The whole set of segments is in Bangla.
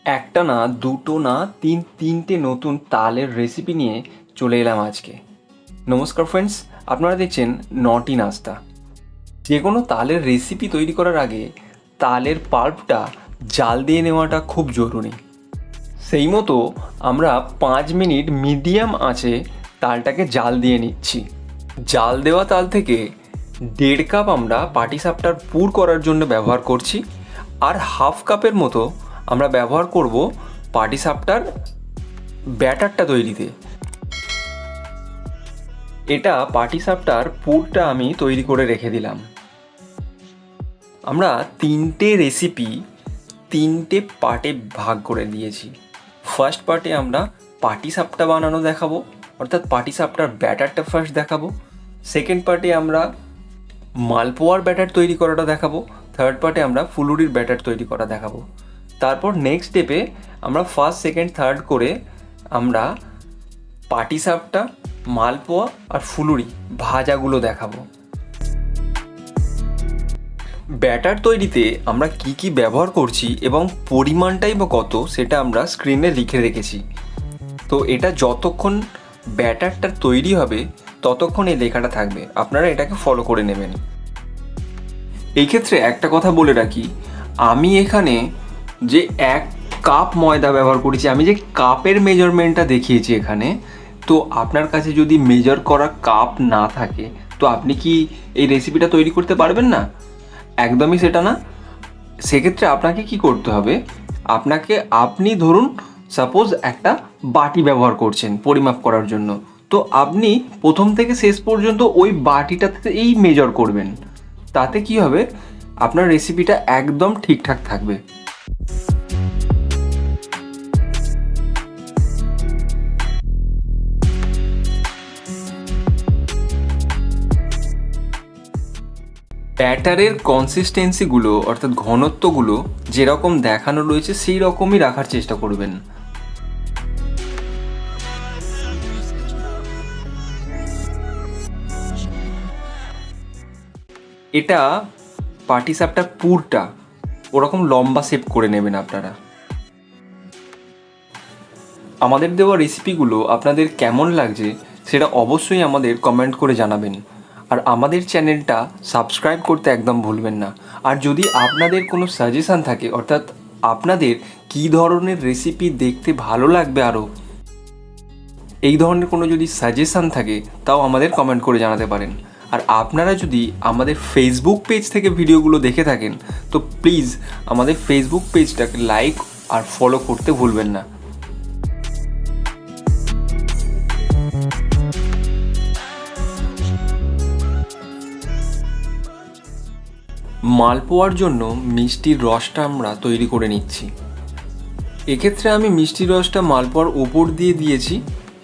একটা না, দুটো না, তিনটে নতুন তালের রেসিপি নিয়ে চলে এলাম আজকে। নমস্কার ফ্রেন্ডস, আপনারা দেখছেন নটি নাস্তা। যে কোনো তালের রেসিপি তৈরি করার আগে তালের পাল্পটা জাল দিয়ে নেওয়াটা খুব জরুরি। সেই মতো আমরা 5 মিনিট মিডিয়াম আঁচে তালটাকে জাল দিয়ে নিচ্ছি। জাল দেওয়া তাল থেকে 1.5 কাপ আমরা পাটিসাপটার পুর করার জন্য ব্যবহার করছি, আর 1/2 কাপের মতো আমরা ব্যবহার করব পাটিসাপটার ব্যাটারটা তৈরিতে। এটা পাটিসাপটার পুরটা আমি তৈরি করে রেখে দিলাম। আমরা 3টে রেসিপি 3টে পার্টে ভাগ করে দিয়েছি। ফার্স্ট পার্টে আমরা পাটিসাপটা বানানো দেখাবো, অর্থাৎ পাটিসাপটার ব্যাটারটা ফার্স্ট দেখাবো। সেকেন্ড পার্টে আমরা মালপোয়ার ব্যাটার তৈরি করাটা দেখাবো। থার্ড পার্টে আমরা ফুলুরির ব্যাটার তৈরি করা দেখাবো। তারপর নেক্সট স্টেপে আমরা ফার্স্ট সেকেন্ড থার্ড করে আমরা পাটিসাপটা, মালপোয়া আর ফুলুরি ভাজাগুলো দেখাবো। ব্যাটার তৈরিতে আমরা কি ব্যবহার করছি এবং পরিমাণটাই বা কত সেটা আমরা স্ক্রিনে লিখে রেখেছি। তো এটা যতক্ষণ ব্যাটারটা তৈরি হবে ততক্ষণ এই লেখাটা থাকবে, আপনারা এটাকে ফলো করে নেবেন। এই ক্ষেত্রে একটা কথা বলে রাখি, আমি এখানে যে 1 কাপ ময়দা ব্যবহার করেছি, আমি যে কাপের মেজারমেন্টটা দেখিয়েছি এখানে, তো আপনার কাছে যদি মেজার করা কাপ না থাকে তো আপনি কি এই রেসিপিটা তৈরি করতে পারবেন না? একদমই সেটা না। সেক্ষেত্রে আপনাকে কি করতে হবে, আপনি ধরুন সাপোজ একটা বাটি ব্যবহার করছেন পরিমাপ করার জন্য, তো আপনি প্রথম থেকে শেষ পর্যন্ত ওই বাটিটাতে মেজার করবেন। তাতে কি হবে, আপনার রেসিপিটা একদম ঠিকঠাক থাকবে। ব্যাটারের কনসিস্টেন্সিগুলো অর্থাৎ ঘনত্বগুলো যেরকম দেখানো রয়েছে সেই রকমই রাখার চেষ্টা করবেন। এটা পাটিসাপটার পুরটা ওরকম লম্বা শেপ করে নেবেন আপনারা। আমাদের দেওয়া রেসিপিগুলো আপনাদের কেমন লাগছে সেটা অবশ্যই আমাদের কমেন্ট করে জানাবেন, আর আমাদের চ্যানেলটা সাবস্ক্রাইব করতে একদম ভুলবেন না। আর যদি আপনাদের কোনো সাজেশান থাকে, অর্থাৎ আপনাদের কী ধরনের রেসিপি দেখতে ভালো লাগবে আরও, এই ধরনের কোনো যদি সাজেশান থাকে তাও আমাদের কমেন্ট করে জানাতে পারেন। আর আপনারা যদি আমাদের ফেসবুক পেজ থেকে ভিডিওগুলো দেখে থাকেন তো প্লিজ আমাদের ফেসবুক পেজটাকে লাইক আর ফলো করতে ভুলবেন না। মালপোয়ার জন্য মিষ্টির রসটা আমরা তৈরি করে নিচ্ছি। এক্ষেত্রে আমি মিষ্টির রসটা মালপোয়ার উপর দিয়ে দিয়েছি,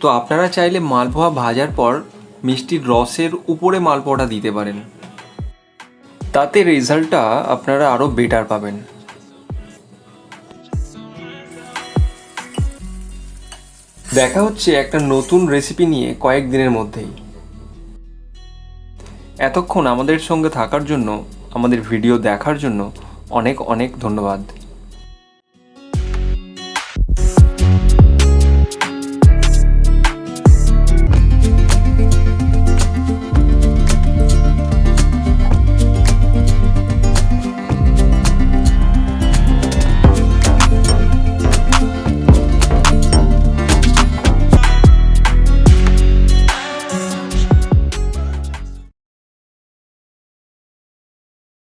তো আপনারা চাইলে মালপোয়া ভাজার পর মিষ্টির রসের উপরে মালপোয়াটা দিতে পারেন, তাতে রেজাল্টটা আপনারা আরও বেটার পাবেন। দেখা হচ্ছে একটা নতুন রেসিপি নিয়ে কয়েকদিনের মধ্যেই। এতক্ষণ আমাদের সঙ্গে থাকার জন্য, আমাদের ভিডিও দেখার জন্য অনেক অনেক ধন্যবাদ।